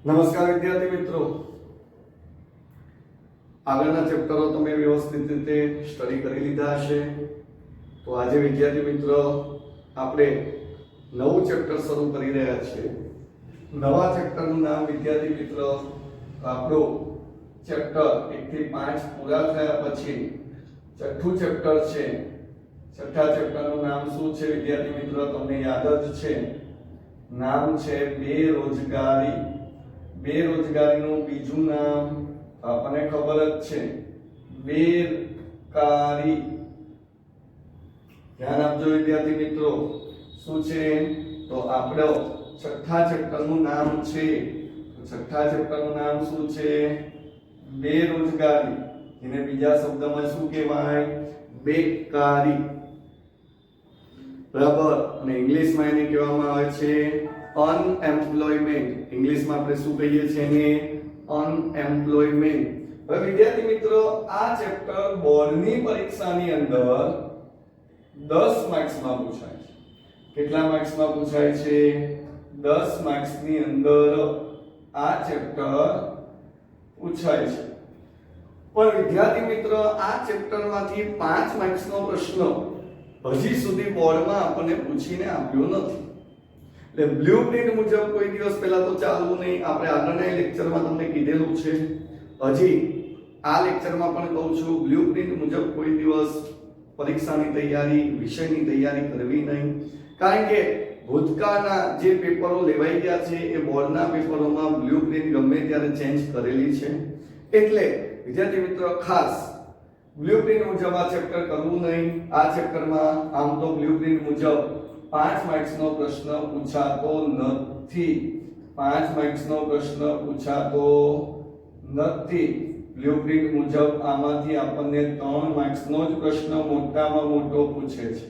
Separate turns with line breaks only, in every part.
નમસ્કાર વિદ્યાર્થી મિત્રો, આગળના ચેપ્ટરો તમે વ્યવસ્થિત રીતે સ્ટડી કરી લીધા હશે. તો આજે વિદ્યાર્થી મિત્રો આપણે નવું ચેપ્ટર શરૂ કરી રહ્યા છીએ. નવા ચેપ્ટરનું નામ વિદ્યાર્થી મિત્રો આપણો ચેપ્ટર 1 થી 5 પૂરા થયા પછી છઠ્ઠું ચેપ્ટર છે. છઠ્ઠા ચેપ્ટરનું નામ શું છે વિદ્યાર્થી મિત્રો? તમને યાદ જ છે, નામ છે બેરોજગારી. બેરોજગારીનું બીજું નામ આપણને ખબર જ છે, બેકારી. ધ્યાન આપજો વિદ્યાર્થી મિત્રો. શું છે? તો આપણો છઠ્ઠા ચેપ્ટરનું નામ છે. છઠ્ઠા ચેપ્ટરનું નામ શું છે? બેરોજગારી. એને બીજા શબ્દમાં શું કહેવાય? બેકારી. બરાબર. અને ઇંગ્લિશમાં એને કહેવામાં આવે છે અનએમ્પ્લોયમેન્ટ. ઇંગ્લિશમાં આપણે શું કહીએ છીએ એને? અનએમ્પ્લોયમેન્ટ. હવે વિદ્યાર્થી મિત્રો આ ચેપ્ટર બોર્ડની પરીક્ષાની અંદર 10 માર્ક્સમાં પૂછાય છે. કેટલા માર્ક્સમાં પૂછાય છે? 10 માર્ક્સની અંદર આ ચેપ્ટર પૂછાય છે. પણ વિદ્યાર્થી મિત્રો આ ચેપ્ટરમાંથી 5 માર્ક્સનો પ્રશ્ન હજી સુધી બોર્ડમાં આપણને પૂછીને આપ્યો નથી. એટલે બ્લુપ્રિન્ટ મુજબ કોઈ દિવસ પહેલા તો ચાલવું નહીં. આપણે આગળના લેક્ચરમાં તમને કીધેલું છે, હજી આ લેક્ચરમાં પણ કહું છું, બ્લુપ્રિન્ટ મુજબ કોઈ દિવસ પરીક્ષાની તૈયારી, વિષયની તૈયારી કરવી નહીં. કારણ કે ભૂતકાળના જે પેપરો લેવાઈ ગયા છે એ બોર્ડના પેપરોમાં બ્લુપ્રિન્ટ ગમે ત્યારે ચેન્જ કરેલી છે. એટલે વિદ્યાર્થી મિત્રો ખાસ બ્લુપ્રિન્ટ મુજબ આ ચેપ્ટર કરવું નહીં. આ ચેપ્ટરમાં આમ તો બ્લુપ્રિન્ટ મુજબ 5 માર્ક્સનો પ્રશ્ન પૂછાતો નથી. 5 માર્ક્સનો પ્રશ્ન પૂછાતો નથી. બ્લુપ્રિન્ટ મુજબ આમાંથી આપણને 3 માર્ક્સનો જ પ્રશ્ન મોટામાં મોટો પૂછે છે.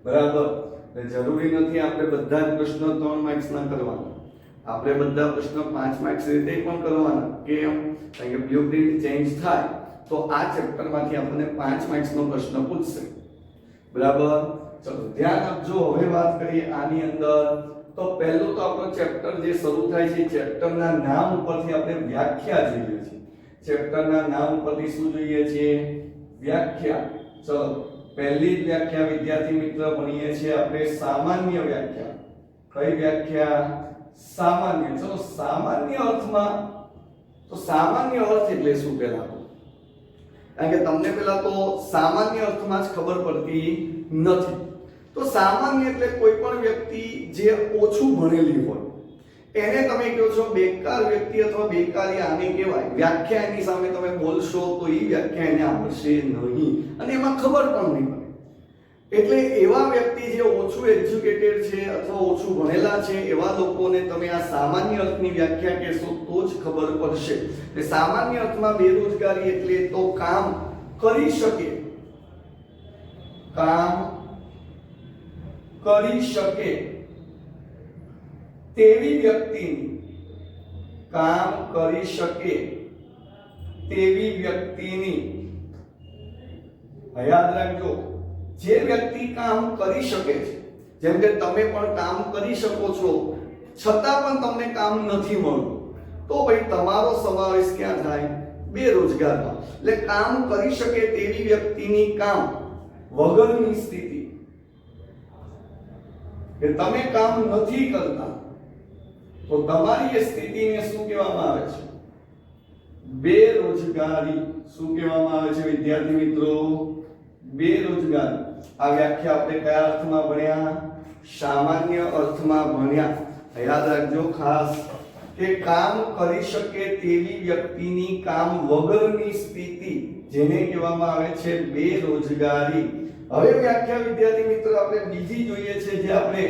બરાબર. એટલે જરૂરી નથી આપણે બધા જ પ્રશ્નો 3 માર્ક્સના કરવાના. આપણે બધા પ્રશ્નો 5 માર્ક્સ રીતે પણ કરવાના. કેમ? કારણ કે બ્લુપ્રિન્ટ ચેન્જ થાય તો આ ચેપ્ટરમાંથી આપણને 5 માર્ક્સનો પ્રશ્ન પૂછશે. બરાબર. ચલો ધ્યાન આપજો. હવે વાત કરીએ આની અંદર. તો પહેલું તો આપણો ચેપ્ટર જે શરૂ થાય છે, ચેપ્ટરના નામ ઉપરથી આપણે વ્યાખ્યા જોઈએ છીએ. ચેપ્ટરના નામ ઉપરથી શું જોઈએ છીએ? વ્યાખ્યા. ચલો પહેલી જ વ્યાખ્યા વિદ્યાર્થી મિત્ર ભણીએ છીએ આપણે સામાન્ય વ્યાખ્યા. કઈ વ્યાખ્યા? સામાન્ય. ચલો સામાન્ય અર્થમાં, તો સામાન્ય અર્થ એટલે શું પહેલા? કારણ કે તમને પહેલા તો સામાન્ય અર્થમાં જ ખબર પડતી નથી. તો સામાન્ય એટલે કોઈ પણ વ્યક્તિ જે ઓછું ભણેલી હોય એને તમે કહો છો બેકાર વ્યક્તિ અથવા બેકારી આને કહેવાય. વ્યાખ્યા એની સામે તમે બોલશો તો એ વ્યાખ્યા એને આવડશે નહીં અને એમાં ખબર પણ નહીં પડે. એટલે એવા વ્યક્તિ જે ઓછું એજ્યુકેટેડ છે અથવા ઓછું ભણેલા છે એવા લોકોને તમે આ સામાન્ય અર્થની વ્યાખ્યા કહેશો તો જ ખબર પડશે. એટલે સામાન્ય અર્થમાં બેરોજગારી એટલે તો કામ કરી શકે, કામ કરી શકે તેવી વ્યક્તિની, કામ કરી શકે તેવી વ્યક્તિની, યાદ રાખજો, જે વ્યક્તિ કામ કરી શકે છે, જેમ કે તમે પણ કામ કરી શકો છો છતાં પણ તમને કામ નથી મળતું, તો ભાઈ તમારો સમાવેશ ક્યાં થાય? બેરોજગારમાં. એટલે કામ કરી શકે તેવી વ્યક્તિની કામ વગરની સ્થિતિ, કે તમે કામ નથી કરતા તો તમારી એ સ્થિતિને શું કહેવામાં આવે છે? બેરોજગારી. શું કહેવામાં આવે છે વિદ્યાર્થી મિત્રો? બેરોજગારી. આ વ્યાખ્યા આપણે કયા અર્થમાં ભણ્યા? સામાન્ય અર્થમાં ભણ્યા. યાદ રાખજો ખાસ કે કામ કરી શકે તેવી વ્યક્તિની કામ વગરની સ્થિતિ, જેને કહેવામાં આવે છે બેરોજગારી. હવે વ્યાખ્યા વિદ્યાર્થી મિત્રો આપણે બીજી જોઈએ છે, જે આપણે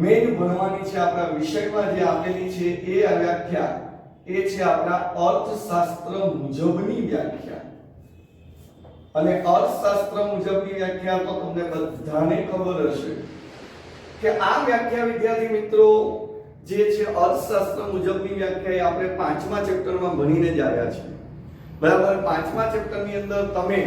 મેઇન ભણવાની છે, આપણા વિષયમાં જે આપેલી છે એ આ વ્યાખ્યા એ છે આપણા અર્થશાસ્ત્ર મુજબની વ્યાખ્યા. અને અર્થશાસ્ત્ર મુજબની વ્યાખ્યા તો તમને બધાને ખબર હશે કે આ વ્યાખ્યા વિદ્યાર્થી મિત્રો જે છે અર્થશાસ્ત્ર મુજબની વ્યાખ્યા એ આપણે 5મા ચેપ્ટરમાં ભણીને જ આવ્યા છે. બરાબર. 5મા ચેપ્ટરની અંદર તમે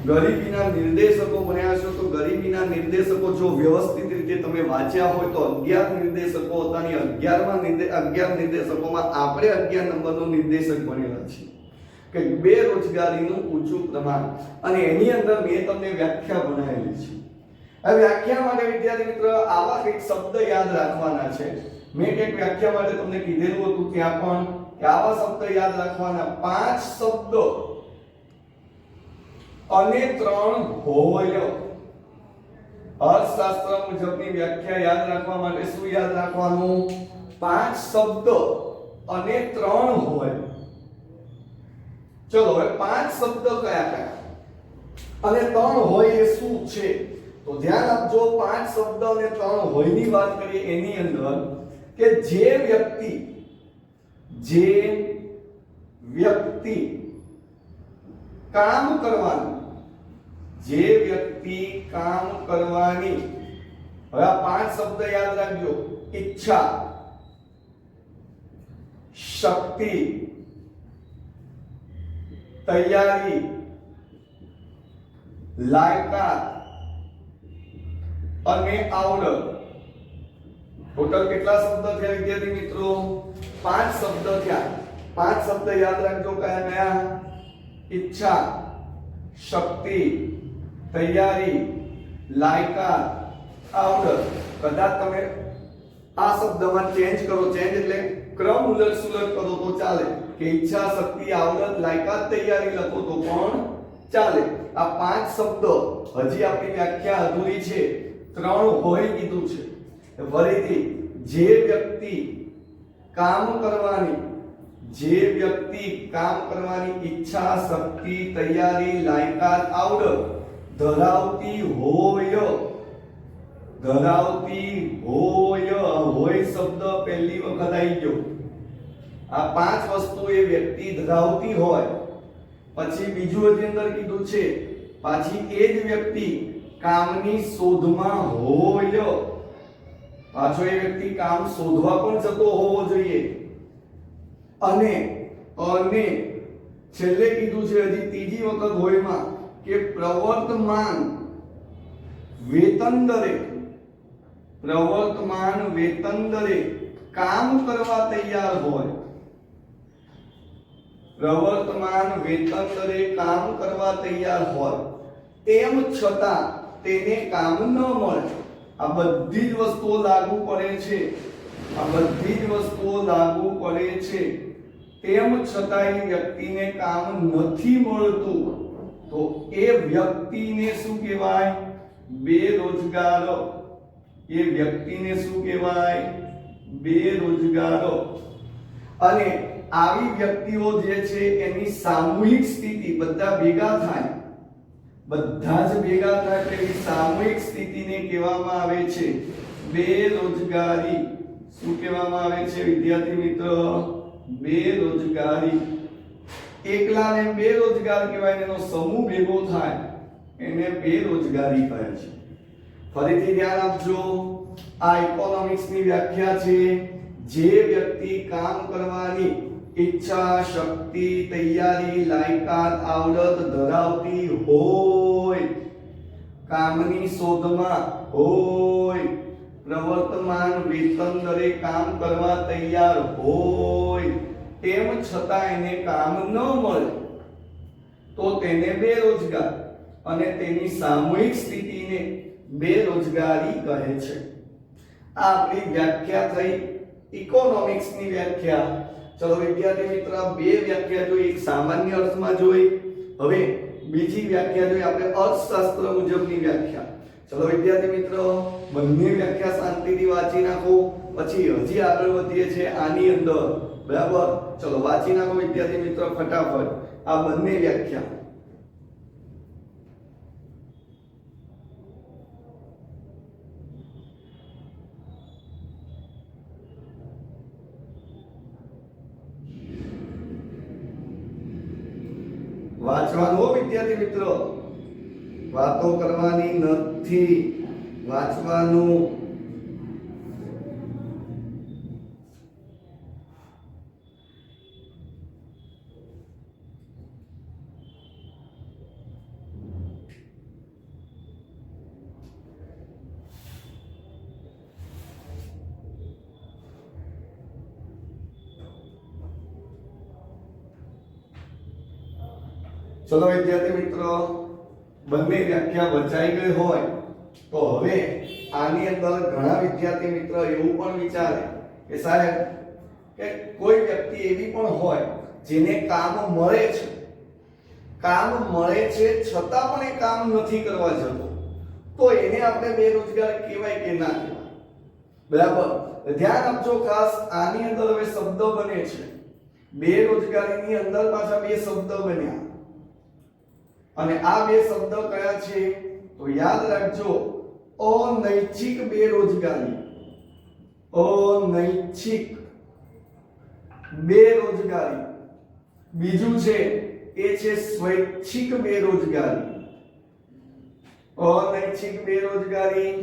ગરીબીના નિર્દેશકો ભણ્યા છો. તો ગરીબીના નિર્દેશકો જો વ્યવસ્થિત રીતે તમે વાંચ્યા હોય તો 11 નિર્દેશકો હતા અને 11 નિર્દેશકોમાં આપણે 11 નંબરનો નિર્દેશક ભણેલા છે કે બેરોજગારીનું ઊંચું પ્રમાણ, અને એની અંદર મેં તમને વ્યાખ્યા બનાવેલી છે. આ વ્યાખ્યા માટે વિદ્યાર્થી મિત્રો આવા કંઈક શબ્દ યાદ રાખવાના છે. મેં એક વ્યાખ્યા માટે તમને કીધેલું હતું ત્યાં પણ કે આવા શબ્દ યાદ રાખવાના, 5 શબ્દો અને 3 હોય. અર્થશાસ્ત્ર મુજબની વ્યાખ્યા યાદ રાખવા માટે શું યાદ રાખવાનું? 5 શબ્દ અને 3 હોય. ચલો હવે 5 શબ્દ કયા કયા અને 3 હોય એ શું છે? તો ધ્યાન આપજો. 5 શબ્દ અને 3 હોય ની વાત કરીએ એની અંદર કે જે વ્યક્તિ કામ કરવાનું, જે વ્યક્તિ કામ કરવાની, હવે આ 5 શબ્દ યાદ રાખજો: ઈચ્છા, શક્તિ, તૈયારી, લાયકાત અને આવડત. ટોટલ કેટલા શબ્દ થયા વિદ્યાર્થી મિત્રો? 5 શબ્દ થયા. 5 શબ્દ યાદ રાખજો. કયા કયા? ઈચ્છા, શક્તિ, તૈયારી, લાયકાત, આવડત. કદાચ તમે આ શબ્દમાં ચેન્જ કરો, ચેન્જ એટલે ક્રમ ઉલટ-સુલટ કરો તો ચાલે, કે ઈચ્છા, શક્તિ, આવડત, લાયકાત, તૈયારી લખો તો પણ ચાલે. આ 5 શબ્દો હજી આપણી વ્યાખ્યા અધૂરી છે. 3 હોય કીધું છે. ફરીથી, જે વ્યક્તિ કામ કરવાની ઈચ્છા, શક્તિ, તૈયારી, લાયકાત, આવડત ધરાવતી હોય. હોય શબ્દ પહેલી વખત આવી ગયો. આ 5 વસ્તુ એ વ્યક્તિ ધરાવતી હોય. પછી બીજું હજી અંદર કીધું છે, પાછી એ જ વ્યક્તિ કામની શોધમાં હોય. પાછો એ વ્યક્તિ કામ શોધવા પણ જતો હોવો જોઈએ. અને છેલ્લે કીધું છે હજી ત્રીજી વખત હોયમાં કે પ્રવર્તમાન વેતન દરે કામ કરવા તૈયાર હોય. પ્રવર્તમાન વેતન દરે કામ કરવા તૈયાર હોય, તેમ છતાં તેને કામ ન મળે. આ બધી જ વસ્તુઓ લાગુ પડે છે. તેમ છતાં એ વ્યક્તિને કામ નથી મળતું, તો એ વ્યક્તિને શું કહેવાય? બેરોજગાર. એ વ્યક્તિને શું કહેવાય? બેરોજગાર. અને આવી વ્યક્તિઓ જે છે એની સામૂહિક સ્થિતિ, બધા જ ભેગા થાય તેવી સામૂહિક સ્થિતિને કહેવામાં આવે છે બેરોજગારી. શું કહેવામાં આવે છે વિદ્યાર્થી મિત્રો? બેરોજગારી. એકલાને બેરોજગાર કહેવાય, એનો સમૂહ ભેગો થાય એને બેરોજગારી કહે છે. ફરીથી ધ્યાન આપજો. આ ઇકોનોમિક્સની વ્યાખ્યા છે. જે વ્યક્તિ કામ કરવાની ઈચ્છા, શક્તિ, તૈયારી, લાયકાત, આવડત ધરાવતી હોય, કામની શોધમાં હોય, પ્રવર્તમાન વેતન દરે કામ કરવા તૈયાર હોય, તેમ છતાં એને કામ ન મળે તો તેને બેરોજગાર, અને તેની સામૂહિક સ્થિતિને બેરોજગારી કહે છે. આ આપણી વ્યાખ્યા થઈ ઇકોનોમિક્સની વ્યાખ્યા. ચલો વિદ્યાર્થી મિત્ર, બે વ્યાખ્યા જોઈ, એક સામાન્ય અર્થમાં જોઈ, હવે બીજી વ્યાખ્યા જોઈ આપણે અર્થશાસ્ત્ર મુજબની વ્યાખ્યા. ચલો વિદ્યાર્થી મિત્રો, બંને વ્યાખ્યા શાંતિથી વાંચી નાખો, પછી હજી આગળ વધીએ છીએ આની અંદર. બરાબર? ચલો વાંચી નાખો વિદ્યાર્થી મિત્રો ફટાફટ આ બંને વ્યાખ્યા. વાંચવાનું હો વિદ્યાર્થી મિત્રો, વાતો કરવાની નથી, વાંચવાનું. ચલો વિદ્યાર્થી મિત્રો, બંને વ્યાખ્યા વચાઈ ગઈ હોય તો હવે આની અંદર ઘણા વિદ્યાર્થી મિત્રો એવું પણ વિચારે કે સાહેબ કે કોઈ વ્યક્તિ એવી પણ હોય જેને કામ મળે છે છતાં પણ એ કામ નથી કરવા જતો, તો એને આપણે બેરોજગાર કહેવાય કે ના કહેવાય? બરાબર, ધ્યાન આપજો ખાસ. આની અંદર હવે શબ્દ બને છે, બેરોજગારીની અંદર પાછા બે શબ્દ બન્યા, અને આ બે શબ્દ કયા છે તો યાદ રાખજો, અનૈચ્છિક બેરોજગારી, અનૈચ્છિક બેરોજગારી. બીજું છે એ છે સ્વૈચ્છિક બેરોજગારી. અનૈચ્છિક બેરોજગારી,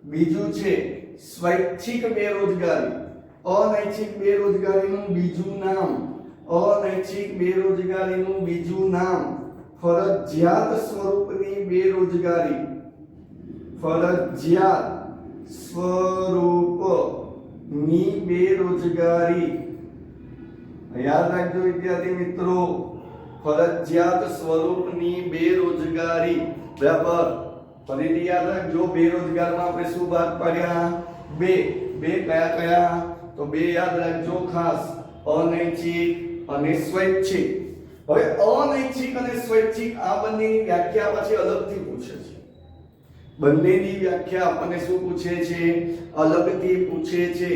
બીજું છે સ્વૈચ્છિક બેરોજગારી. અનૈચ્છિક બેરોજગારીનું બીજું નામ, અનૈચ્છિક બેરોજગારીનું બીજું નામ ફરજિયાત સ્વરૂપની બેરોજગારી. ફરજિયાત સ્વરૂપની બેરોજગારી. યાદ રાખજો વિદ્યાર્થી મિત્રો, ફરજિયાત સ્વરૂપની બેરોજગારી. બરાબર, ફરીથી યાદ રાખજો, બેરોજગારમાં આપણે શું ભાગ પાડ્યા? બે કયા કયા? તો બે યાદ રાખજો ખાસ, અનૈચ્છિક અને સ્વૈચ્છિક. હવે અનૈચ્છિક અને સ્વૈચ્છિક આ બંનેની વ્યાખ્યા પછી અલગથી પૂછે છે. બંનેની વ્યાખ્યા આપણને શું પૂછે છે? અલગથી પૂછે છે.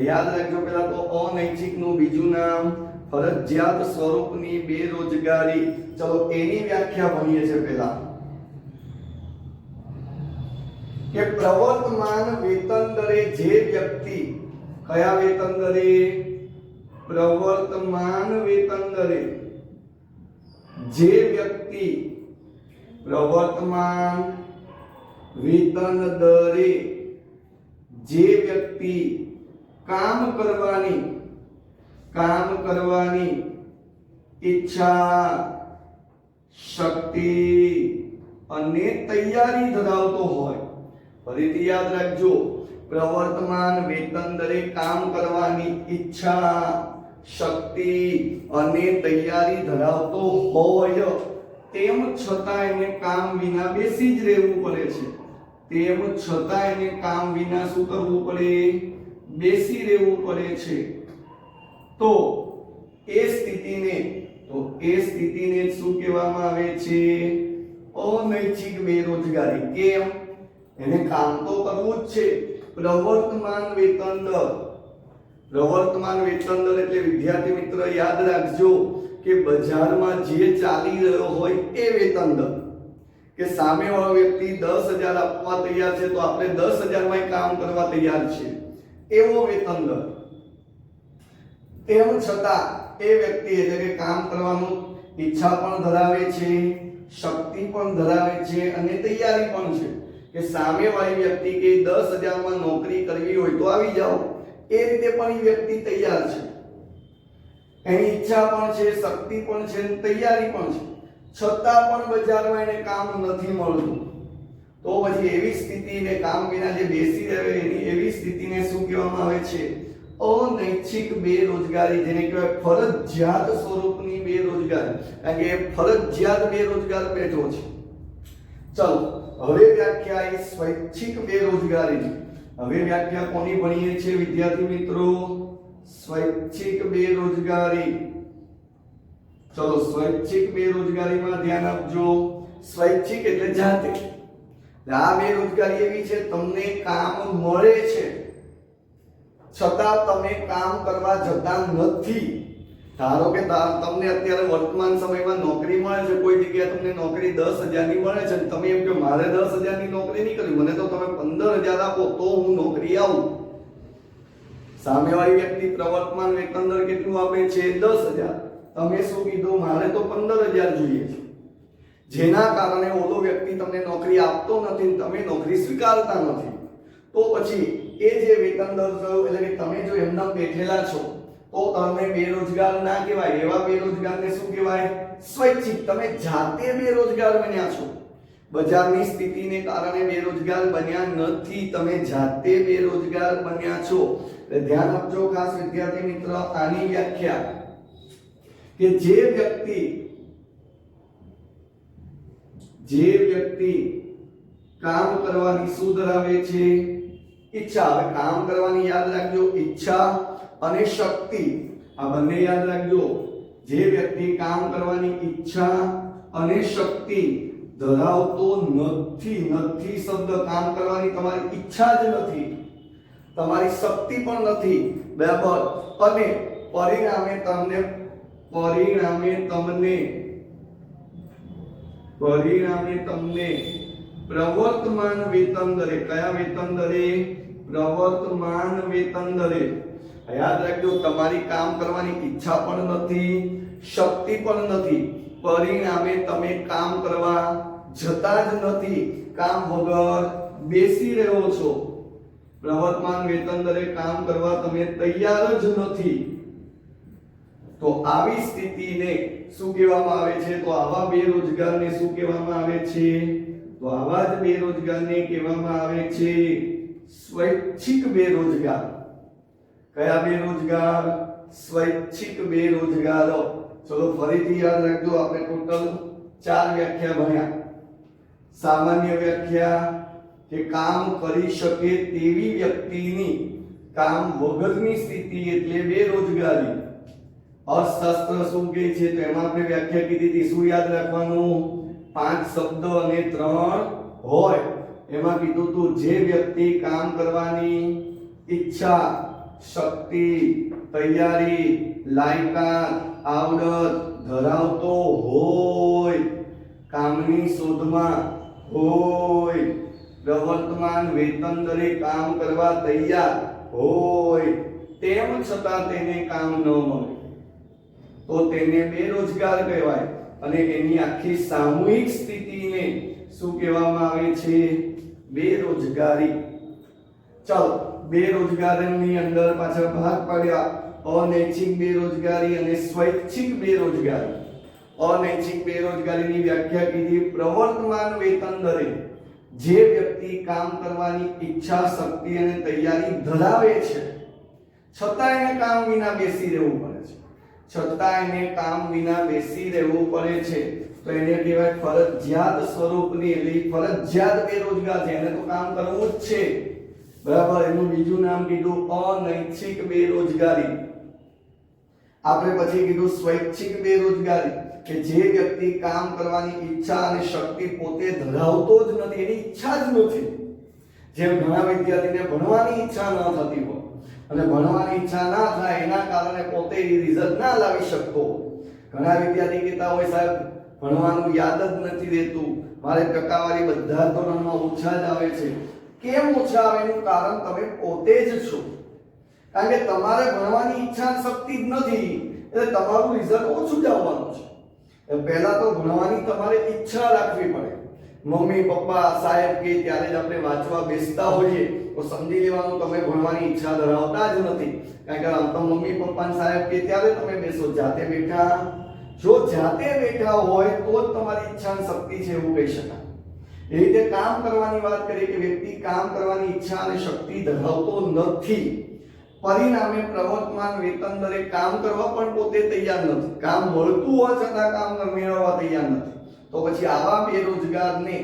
યાદ રાખજો, પહેલા તો અનૈચ્છિક નું બીજું નામ ફરજિયાત સ્વરૂપની બેરોજગારી. ચલો એની વ્યાખ્યા ભણીએ છે. પહેલા કે પ્રવર્તમાન વેતન દરે જે વ્યક્તિ, કયા વેતન દરે? પ્રવર્તમાન વેતન દરે જે વ્યક્તિ, પ્રવર્તમાન વેતન દરે જે વ્યક્તિ કામ કરવાની ઈચ્છા, શક્તિ અને તૈયારી ધરાવતો હોય. ફરીથી યાદ રાખજો, પ્રવર્તમાન વેતન દરે કામ કરવાની ઈચ્છા, શક્તિ અને તૈયારી ધરાવતો હોય, તેમ છતાં એને કામ વિના બેસી જ રહેવું પડે છે. તેમ છતાં એને કામ વિના શું કરવું પડે? બેસી રહેવું પડે છે. તો એ સ્થિતિને શું કહેવામાં આવે છે? અનૈચ્છિક બેરોજગારી. કેમ? એને કામ તો કરવું જ છે. પ્રવર્તમાન વેતન દર, પ્રવર્તમાન વેતન દર એટલે વિદ્યાર્થી મિત્ર યાદ રાખજો કે બજારમાં જે ચાલી રહ્યો હોય એ વેતન દર. કે સામેવાળો વ્યક્તિ 10,000 આપવા તૈયાર છે તો આપણે 10,000 માં કામ કરવા તૈયાર છે, એવો વેતન દર. તેમ છતાં એ વ્યક્તિ એટલે કે કામ કરવાનું ઈચ્છા પણ ધરાવે છે, શક્તિ પણ ધરાવે છે અને તૈયારી પણ છે. કે સામેવાળી વ્યક્તિ કે 10,000 માં નોકરી કરવી હોય તો આવી જાઓ, એ રીતે પણ એ વ્યક્તિ તૈયાર છે. એની ઈચ્છા પણ છે, શક્તિ પણ છે, તૈયારી પણ છે, છતાં પણ બજારમાં એને કામ નથી મળતું. તો પછી એવી સ્થિતિને, કામ વિના જે બેસી રહે એની એવી સ્થિતિને શું કહેવામાં આવે છે? અનૈચ્છિક બેરોજગારી, જેને કહેવાય ફરજિયાત સ્વરૂપની બેરોજગારી. કારણ કે ફરજિયાત બેરોજગાર બેઠો છે. ચલો હવે વ્યાખ્યા એ સ્વૈચ્છિક બેરોજગારી. હવે વ્યાખ્યા કોની ભણીએ છીએ વિદ્યાર્થી મિત્રો? સ્વૈચ્છિક બેરોજગારી. ચલો સ્વૈચ્છિક બેરોજગારીમાં ધ્યાન આપજો. સ્વૈચ્છિક એટલે જાતે. આ બેરોજગારી એવી છે, તમને કામ મળે છે છતાં તમે કામ કરવા જતા નથી. ધારો કે તમને અત્યારે વર્તમાન સમયમાં નોકરી મળે છે, કોઈ જગ્યાએ તમને નોકરી 10,000 ની મળે છે, તમે એમ કે મારે 10,000 ની નોકરી નહીં કરવી, મને તો તમે 15,000 આપો તો હું નોકરી આવું. સામેવાળી વ્યક્તિ પ્રવર્તમાન વેતન દર કેટલું આપે છે? 10,000. તમે શું કીધું? મારે તો 15,000 જોઈએ છે. જેના કારણે ઓલો વ્યક્તિ તમને નોકરી આપતો નથી, તમે નોકરી સ્વીકારતા નથી. તો પછી એ જે વેતન દર થયો એટલે કે તમે જો એમના બેઠેલા છો તો તમને બેરોજગાર ના કહેવાય. એવા બેરોજગારને શું કહેવાય? સ્વૈચ્છિક. તમે જાતે બેરોજગાર બન્યા છો, બજારની સ્થિતિને કારણે બેરોજગાર બન્યા નથી, તમે જાતે બેરોજગાર બન્યા છો. એટલે ધ્યાન આપજો ખાસ વિદ્યાર્થી મિત્ર, આની વ્યાખ્યા કે જે વ્યક્તિ જે વ્યક્તિ કામ કરવાની શું ધરાવે છે? ઈચ્છા. હવે કામ કરવાની યાદ રાખજો, ઈચ્છા અને શક્તિ આ બંને યાદ રાખજો. જે વ્યક્તિ કામ કરવાની ઈચ્છા અને શક્તિ ધરાવતો નથી, નથી શબ્દ કામ કરવાની તમારી ઈચ્છા જ નથી, તમારી શક્તિ પણ નથી, બરાબર, અને પરિણામે તમને પ્રવર્તમાન વેતન દરે, કયા વેતન દરે? પ્રવર્તમાન વેતન દરે. યાદ રાખજો, તમારી કામ કરવાની ઈચ્છા પણ નથી, શક્તિ પણ નથી, પરિણામે તમે કામ કરવા જતા જ નથી, કામ વગર બેસી રહ્યો છો. પ્રવર્તમાન વેતન દરે કામ કરવા તમે તૈયાર જ નથી. તો આવી સ્થિતિને શું કહેવામાં આવે છે? તો આવા બેરોજગારને શું કહેવામાં આવે છે? તો આવા જ બેરોજગારને કહેવામાં આવે છે સ્વૈચ્છિક બેરોજગાર. કયા બેરોજગાર? સ્વૈચ્છિક બેરોજગારો. ચલો ફરીથી યાદ રાખજો, આપણે ટોટલ 4 વ્યાખ્યા ભણ્યા. સામાન્ય વ્યાખ્યા કે કામ કરી શકે તેવી વ્યક્તિની કામ વગરની સ્થિતિ એટલે બેરોજગારી. અર્થશાસ્ત્ર શું કહે છે? તો એમાં આપણે વ્યાખ્યા કીધી હતી. શું યાદ રાખવાનું? 5 શબ્દ અને 3 હોય. એમાં કીધું તું જે વ્યક્તિ કામ કરવાની ઈચ્છા, શક્તિ, તૈયારી, લાયકાત, આવડત ધરાવતો હોય, કામની શોધમાં હોય, પ્રવર્તમાન વેતન દરે કામ કરવા તૈયાર હોય, તેમ છતાં તેને કામ ન મળે તો તેને બેરોજગાર કહેવાય. અને એની આખી સામૂહિક સ્થિતિને શું કહેવામાં આવે છે? બેરોજગારી. ચાલો બેરોજગારીની અંદર પાછળ ભાગ પાડ્યા. અનૈચ્છિક બેરોજગારી અને સ્વૈચ્છિક બેરોજગારી. અનૈચ્છિક બેરોજગારીની વ્યાખ્યા કીધી, પ્રવર્તમાન વેતન દરે જે વ્યક્તિ કામ કરવાની ઈચ્છા, શક્તિ અને તૈયારી ધરાવે છે છતાં એને કામ વિના બેસી રહેવું પડે છે, તો એને કહેવાય ફરજિયાત સ્વરૂપની, એટલે ફરજિયાત બેરોજગાર છે, એને તો કામ કરવું જ છે, બરાબર. એનું બીજું નામ કીધું અનૈચ્છિક બેરોજગારી. આપણે પછી કીધું સ્વૈચ્છિક બેરોજગારી, કે જે વ્યક્તિ કામ કરવાની ઈચ્છા અને શક્તિ પોતે ધરાવતો જ નથી, એની ઈચ્છા જ નથી. જેમ ઘણા વિદ્યાર્થીને ભણવાની ઈચ્છા ન થતી હોય અને ભણવાની ઈચ્છા ના થાય એના કારણે પોતે રિઝલ્ટ ના લાવી શકતો. ઘણા વિદ્યાર્થી કહેતા હોય સાહેબ ભણવાનું યાદ જ નથી રહેતું, મારે ટકાવારી બધા ધોરણમાં ઓછા જ આવે છે. કેમ ઓછા આવે? એનું કારણ તમે પોતે જ છો. કારણ કે તમારે ભણવાની ઈચ્છા શક્તિ જ નથી એટલે તમારું રિઝલ્ટ ઓછું જ આવવાનું છે. પહેલા તો ભણવાની તમારે ઈચ્છા રાખવી પડે. મમ્મી પપ્પા સાહેબ કે ત્યારે જ આપણે વાંચવા બેસતા હોઈએ તો સમજી લેવાનું તમે ભણવાની ઈચ્છા ધરાવતા જ નથી. કારણ કે આમ તો મમ્મી પપ્પા સાહેબ કે ત્યારે તમે બેસો, જાતે બેઠા, જો જાતે બેઠા હોય તો જ તમારી ઈચ્છા શક્તિ છે એવું કહી શકાય. એ રીતે કામ કરવાની વાત કરીએ કે વ્યક્તિ કામ કરવાની ઈચ્છા અને શક્તિ ધરાવતો નથી, પરિણામે પ્રવર્તમાન વેતન દરે કામ કરવા પણ પોતે તૈયાર નથી, કામ મળતું હોય છતાં કામ મેળવવા તૈયાર નથી, તો પછી આવા બેરોજગારને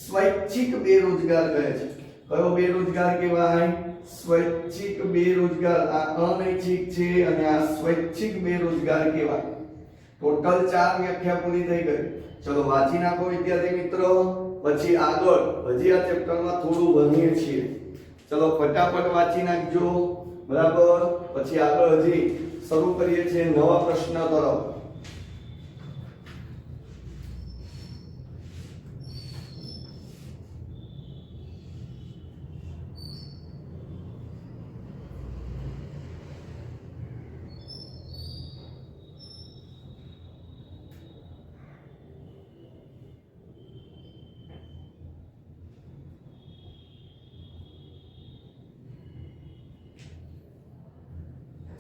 સ્વૈચ્છિક બેરોજગાર કહે છે. કયો બેરોજગાર કહેવાય? સ્વૈચ્છિક બેરોજગાર. આ અનૈચ્છિક છે અને આ સ્વૈચ્છિક બેરોજગાર કહેવાય. ટોટલ 4 વ્યાખ્યા પૂરી થઈ ગઈ. ચલો વાંચી નાખો વિદ્યાર્થી મિત્રો, પછી આગળ હજી આ ચેપ્ટરમાં થોડું ભણીએ છીએ. ચલો ફટાફટ વાંચી નાખજો, બરાબર. પછી આગળ હજી શરૂ કરીએ છીએ નવા પ્રશ્ન તરફ.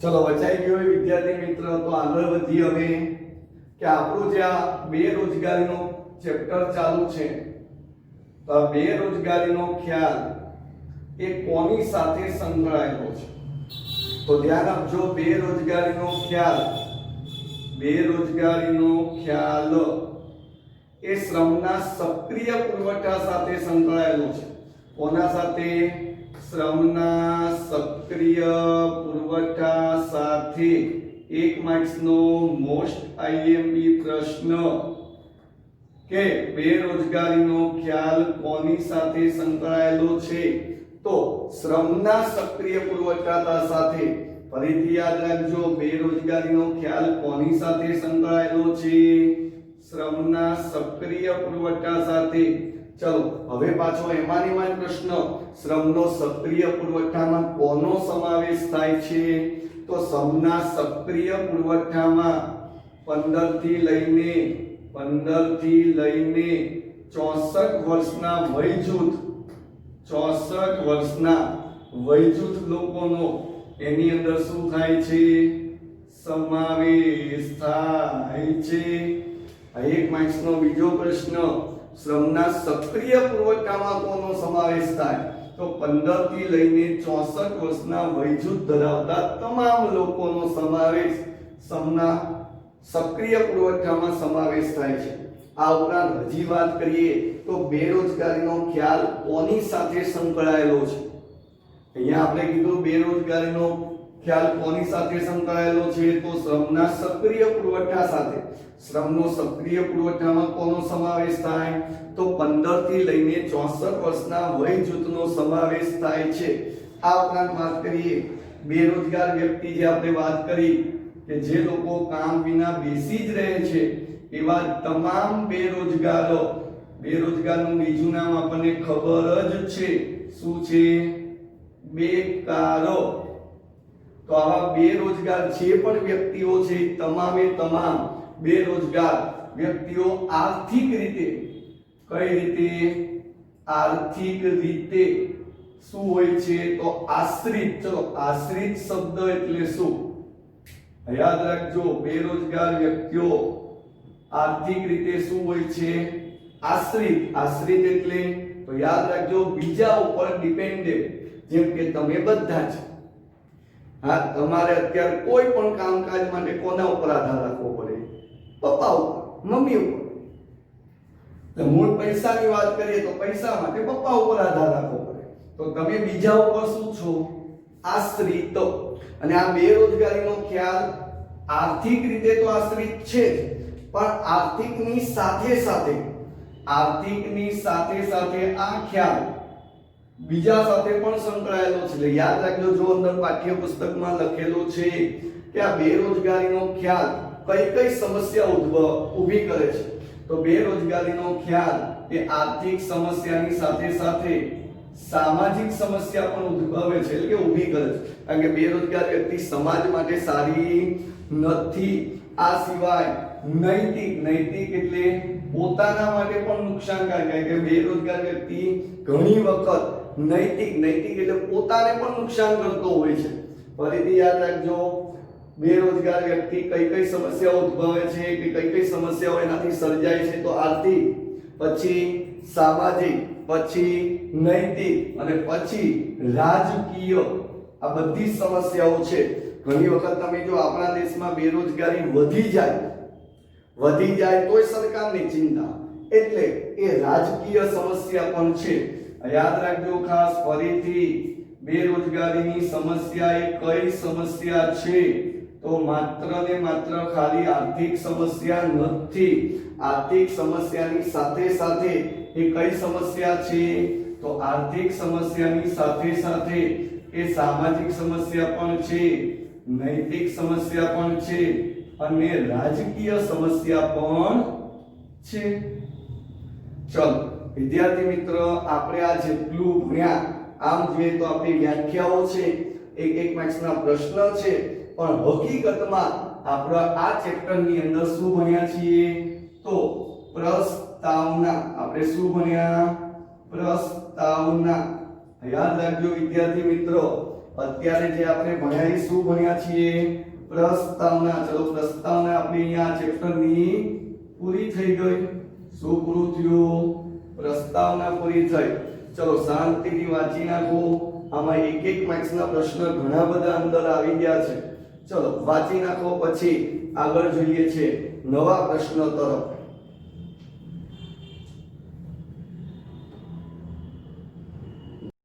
ચલો વચાઈ ગયો વિદ્યાર્થી મિત્ર. તો આગળ વધી હવે કે આપણું જે આ બેરોજગારીનો ચેપ્ટર ચાલુ છે તો આ બેરોજગારીનો ખ્યાલ એ કોની સાથે સંકળાયેલો છે? તો ધ્યાન આપજો, બેરોજગારીનો ખ્યાલ એ શ્રમના સક્રિય પુરવઠા સાથે સંકળાયેલો છે. કોના સાથે? શ્રમના સક્રિય પુરવઠા સાથે. 1 માર્ક્સનો મોસ્ટ આઈએમપી પ્રશ્ન કે બેરોજગારીનો ખ્યાલ કોની સાથે સંકળાયેલો છે? તો શ્રમના સક્રિય પુરવઠા સાથે. ફરીથી યાદ રાખજો, બેરોજગારીનો ખ્યાલ કોની સાથે સંકળાયેલો છે? શ્રમના સક્રિય પુરવઠા સાથે. ચલો હવે પાછો એમાંની પ્રશ્ન, શ્રમનો સક્રિય પુરવઠામાં કોનો સમાવેશ થાય છે? તો શ્રમના સક્રિય પુરવઠામાં 15 થી લઈને 64 વર્ષના વયજૂથ લોકોનો એની અંદર શું થાય છે? સમાવેશ થાય છે. 1 માર્ક્સનો બીજો પ્રશ્ન, શ્રમના સક્રિય પુરવઠામાં કોનો સમાવેશ થાય? તો 15 થી લઈને 64 વર્ષના વયજૂથ ધરાવતા તમામ લોકોનો સમાવેશ શ્રમના સક્રિય પુરવઠામાં સમાવેશ થાય છે. આ ઉપરાંત હજી વાત કરીએ તો બેરોજગારીનો ખ્યાલ કોની સાથે સંકળાયેલો છે? અહીંયા આપણે કીધું બેરોજગારીનો ખ્યાલ કોની સાથે સંકળાયેલો છે? તો શ્રમના સક્રિય પુરવઠા સાથે. શ્રમનો સક્રિય પુરવઠામાં કોનો સમાવેશ થાય? તો 15 થી લઈને 64 વર્ષના વય જૂથનો સમાવેશ થાય છે. આ ઉપરાંત વાત કરીએ બેરોજગાર વ્યક્તિ, જે આપણે વાત કરી કે જે લોકો કામ વિના બેસી જ રહે છે એવા તમામ બેરોજગારનું બીજું નામ આપણને ખબર જ છે. શું છે? બેકારો. તો આવા બેરોજગાર જે પણ વ્યક્તિઓ છે, તમામે તમામ બેરોજગાર વ્યક્તિઓ આર્થિક રીતે, કઈ રીતે? આર્થિક રીતે શું હોય છે? તો આશ્રિત. ચલો આશ્રિત શબ્દ એટલે શું? યાદ રાખજો, બેરોજગાર વ્યક્તિઓ આર્થિક રીતે શું હોય છે? આશ્રિત. આશ્રિત એટલે તો યાદ રાખજો, બીજા ઉપર ડિપેન્ડન્ટ. જેમ કે તમે બધા જ, હા, તમારે અત્યારે કોઈ પણ કામકાજ માટે કોના ઉપર આધાર રાખવો પડે? પપ્પા ઉપર, મમ્મી ઉપર. તો મૂળ પૈસાની વાત કરીએ તો પૈસા માટે પપ્પા ઉપર આધાર રાખવો પડે. તો તમે બીજા ઉપર શું છો? આશ્રિત. અને આ બેરોજગારીનો ખ્યાલ આર્થિક રીતે તો આશ્રિત છે જ, પણ આર્થિકની સાથે સાથે આ ખ્યાલ બીજા સાથે પણ સંકળાયેલો છે. એટલે યાદ રાખજો, જો અંદર પાઠ્યપુસ્તકમાં લખેલું છે કે આ બેરોજગારીનો ખ્યાલ કઈ સમસ્યા ઊભી કરે છે, તો બેરોજગારીનો ખ્યાલ એ આર્થિક સમસ્યાની સાથે સાથે સામાજિક સમસ્યા પણ ઉદ્ભવે છે, એટલે કે ઊભી કરે છે. કારણ કે બેરોજગાર વ્યક્તિ સમાજ માટે સારી નથી. આ સિવાય નૈતિક એટલે પોતાના માટે પણ નુકસાનકારક. કારણ કે બેરોજગાર વ્યક્તિ ઘણી વખત નૈતિક એટલે પોતાને પણ નુકસાન કરતો હોય છે. ફરીથી યાદ રાખજો, બેરોજગાર વ્યક્તિ કઈ સમસ્યાઓ ઉદ્ભવે છે કે કઈ સમસ્યાઓ એનાથી સર્જાય છે? તો આર્થિક, પછી સામાજિક, પછી નૈતિક અને પછી રાજકીય. આ બધી સમસ્યાઓ છે. ઘણી વખત તમે જો આપણા દેશમાં બેરોજગારી વધી જાય તોય સરકારની ચિંતા, એટલે એ રાજકીય સમસ્યા પણ છે. યાદ રાખજો ખાસ, ફરીથી બેરોજગારીની સમસ્યા એ કઈ સમસ્યા છે? તો માત્ર ને માત્ર ખાલી આર્થિક સમસ્યા નથી. આર્થિક સમસ્યાની સાથે સાથે એ કઈ સમસ્યા છે? તો આર્થિક સમસ્યાની સાથે સાથે એ સામાજિક સમસ્યા પણ છે, નૈતિક સમસ્યા પણ છે અને રાજકીય સમસ્યા પણ છે. ચલો વિદ્યાર્થી મિત્રો, આપણે આ જેટલું ભણ્યા, આમ જોઈએ તો આપણી વ્યાખ્યાઓ છે, એક માર્ક્સના પ્રશ્ન છે, પણ હકીકતમાં આપણે આ ચેપ્ટરની અંદર શું ભણ્યા છીએ? તો પ્રસ્તાવના. આપણે શું ભણ્યા? પ્રસ્તાવના. યાદ રાખજો વિદ્યાર્થી મિત્રો, અત્યારે જે આપણે ભણ્યા એ શું ભણ્યા છીએ? પ્રસ્તાવના. ચલો પ્રસ્તાવના આપણી અહીંયા ચેપ્ટરની પૂરી થઈ ગઈ. શું પૂરું થયું? પ્રસ્તાવના પૂરી થઈ. ચલો શાંતિથી વાંચી નાખો. આમાં એક માર્ક્સના પ્રશ્ન ઘણા બધા અંદર આવી ગયા છે. ચલો વાંચી નાખો, પછી આગળ જોઈએ છે નવા પ્રશ્નો તરફ.